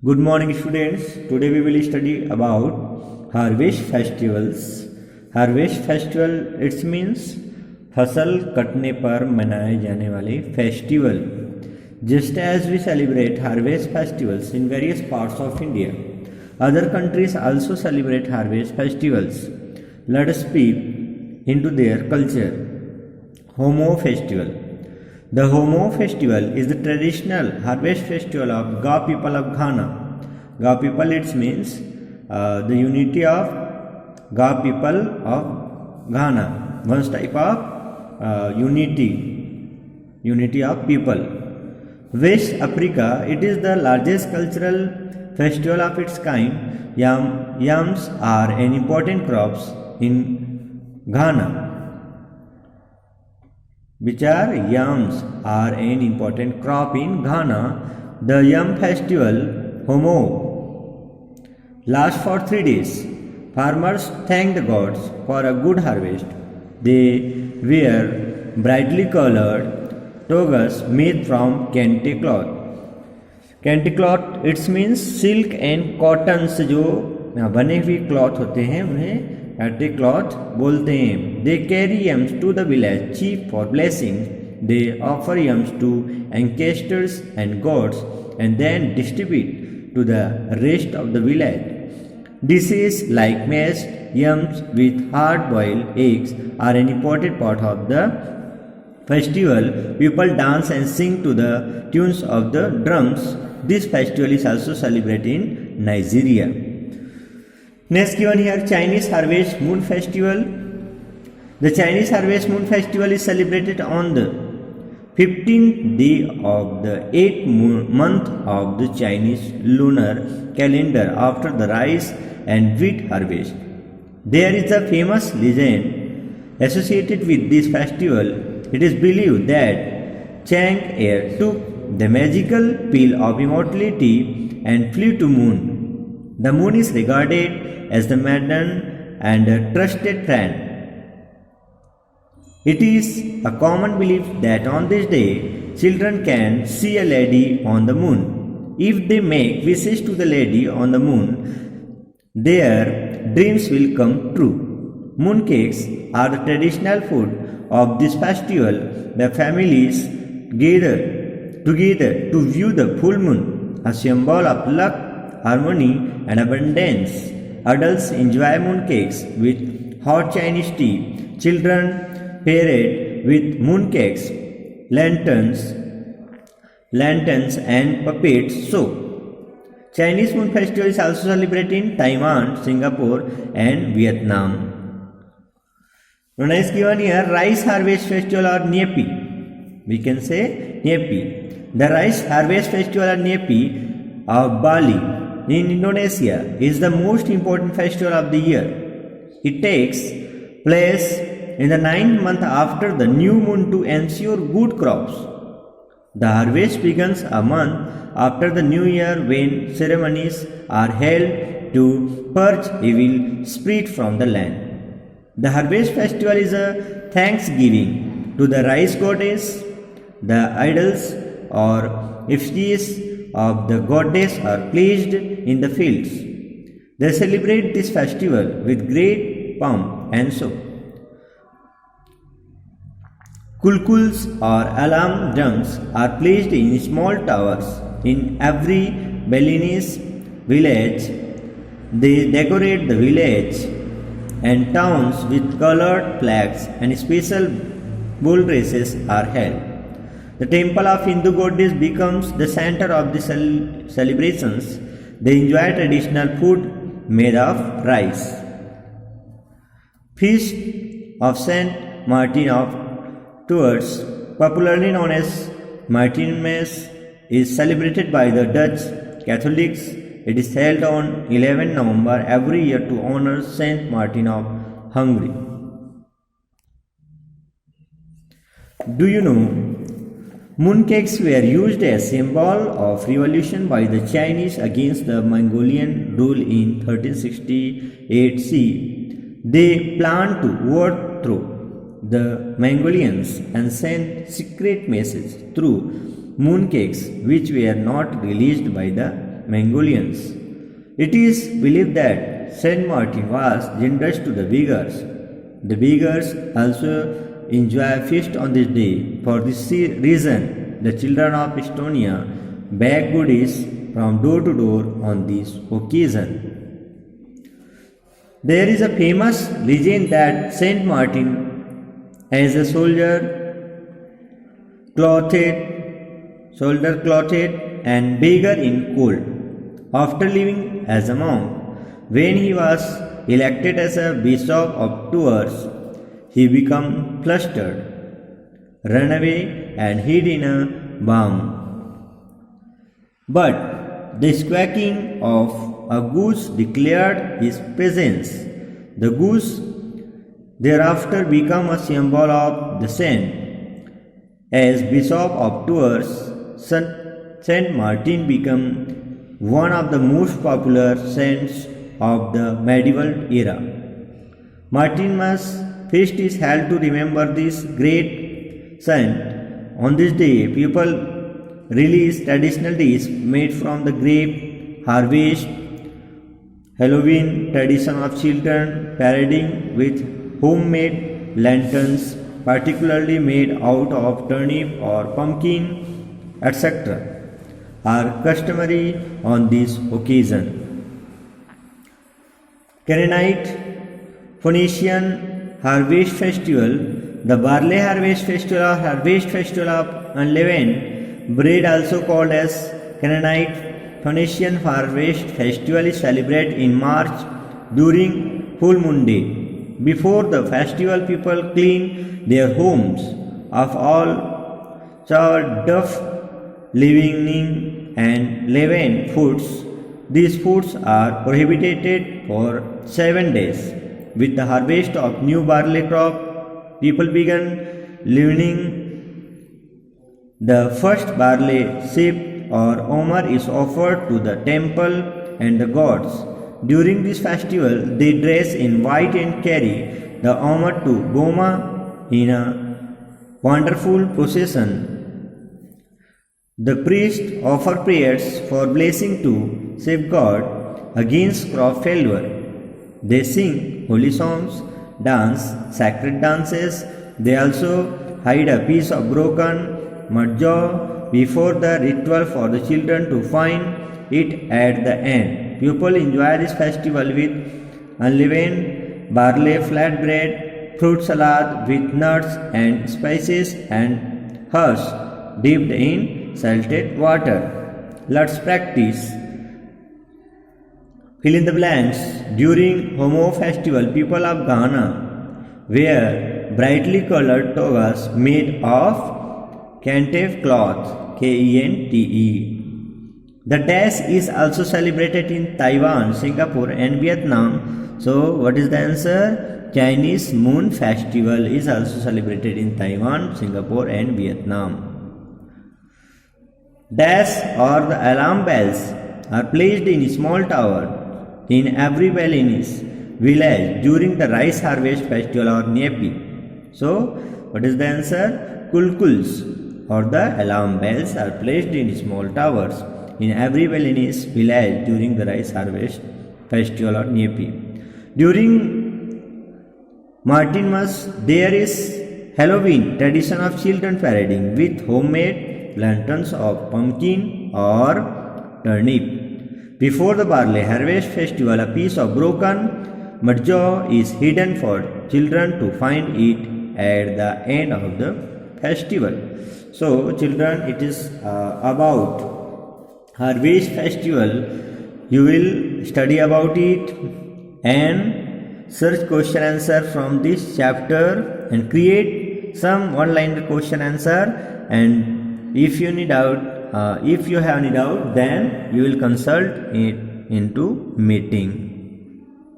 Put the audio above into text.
Good morning students. Today we will study about harvest festivals. Harvest festival it means फसल कटने पर मनाए जाने वाले festival. Just as we celebrate harvest festivals in various parts of India, other countries also celebrate harvest festivals. Let us peep into their culture. Homo festival. The Homo festival is the traditional harvest festival of Ga people of Ghana. Ga people it means the unity of Ga people of Ghana. One type of unity of people. West Africa, it is the largest cultural festival of its kind. Yams are an important crops in Ghana. Which are yams are an important crop in Ghana. The yam festival, Homo, lasts for 3 days. Farmers thank the gods for a good harvest. They wear brightly colored togas made from kente cloth. Kente cloth it means silk and cotton से जो बने हुए cloth होते हैं उन्हें कैटे cloth बोलते हैं. They carry yams to the village chief for blessings. They offer yams to ancestors and gods and then distribute to the rest of the village. Dishes like mashed yams with hard-boiled eggs are an important part of the festival. People dance and sing to the tunes of the drums. This festival is also celebrated in Nigeria. Next given here, Chinese Harvest Moon Festival. The Chinese Harvest Moon Festival is celebrated on the 15th day of the 8th month of the Chinese lunar calendar after the rice and wheat harvest. There is a famous legend associated with this festival. It is believed that Chang Er took the magical pill of immortality and flew to moon. The moon is regarded as the maiden and a trusted friend. It is a common belief that on this day, children can see a lady on the moon. If they make wishes to the lady on the moon, their dreams will come true. Moon cakes are the traditional food of this festival. The families gather together to view the full moon, a symbol of luck, harmony, and abundance. Adults enjoy moon cakes with hot Chinese tea. Children pair it with moon cakes, lanterns, and puppets show. Chinese Moon Festival is also celebrated in Taiwan, Singapore, and Vietnam. Now next given here, Rice Harvest Festival or Nyepi. We can say Nyepi. The Rice Harvest Festival or Nyepi of Bali in Indonesia is the most important festival of the year. It takes place in the 9th month after the new moon to ensure good crops. The harvest begins a month after the new year when ceremonies are held to purge evil spirit from the land. The harvest festival is a thanksgiving to the rice goddess. The idols or effigies of the goddess are placed in the fields. They celebrate this festival with great pomp and show. Kulkuls or alarm drums are placed in small towers in every Balinese village. They decorate the village and towns with colored flags and special bull races are held. The temple of Hindu goddess becomes the center of the celebrations. They enjoy traditional food made of rice. Feast of Saint Martin of Tours, popularly known as Martinmas, is celebrated by the Dutch Catholics. It is held on 11 November every year to honor Saint Martin of Hungary. Do you know mooncakes were used as symbol of revolution by the Chinese against the Mongolian rule in 1368 CE. They planned to overthrow the Mongolians and sent secret messages through mooncakes which were not released by the Mongolians. It is believed that Saint Martin was generous to the beggars. The beggars also enjoy a feast on this day. For this reason, the children of Estonia beg goodies from door to door on this occasion. There is a famous legend that Saint Martin, as a clothed and beggar in cold, after living as a monk, when he was elected as a bishop of Tours, he became flustered, ran away, and hid in a barn. But the squawking of a goose declared his presence. The goose thereafter became a symbol of the saint. As Bishop of Tours, Saint Martin became one of the most popular saints of the medieval era. Martinmas feast is held to remember this great saint. On this day, people release traditional dishes made from the grape harvest, Halloween tradition of children parading with homemade lanterns, particularly made out of turnip or pumpkin, etc., are customary on this occasion. Canaanite Phoenician Harvest Festival, the barley harvest festival of unleavened bread, also called as Canaanite Phoenician Harvest Festival, is celebrated in March during full moon day. Before the festival, people clean their homes of all duff, leavening, and leavened foods. These foods are prohibited for 7 days. With the harvest of new barley crop, people began leavening. The first barley sheaf or Omer is offered to the temple and the gods. During this festival, they dress in white and carry the Omer to Goma in a wonderful procession. The priests offer prayers for blessing to safeguard against crop failure. They sing holy songs, dance sacred dances. They also hide a piece of broken mud jar before the ritual for the children to find it at the end. People enjoy this festival with unleavened barley flatbread, fruit salad with nuts and spices, and hush dipped in salted water. Let's practice. Fill in the blanks. During Homo festival, people of Ghana wear brightly colored togas made of Kente cloth, Kente. The dash is also celebrated in Taiwan, Singapore, and Vietnam. So, what is the answer? Chinese Moon Festival is also celebrated in Taiwan, Singapore, and Vietnam. Dash or the alarm bells are placed in a small tower in every Balinese village during the rice harvest festival or Nyepi. So, what is the answer? Kulkuls or the alarm bells are placed in small towers in every Balinese village during the rice harvest festival or Nyepi. During Martinmas, there is Halloween tradition of children parading with homemade lanterns of pumpkin or turnip. Before the barley harvest festival, a piece of broken mud jar is hidden for children to find it at the end of the festival. So, children, it is about harvest festival. You will study about it and search question answer from this chapter and create some one-liner question answer. And if you need out, if you have any doubt, then you will consult it into meeting.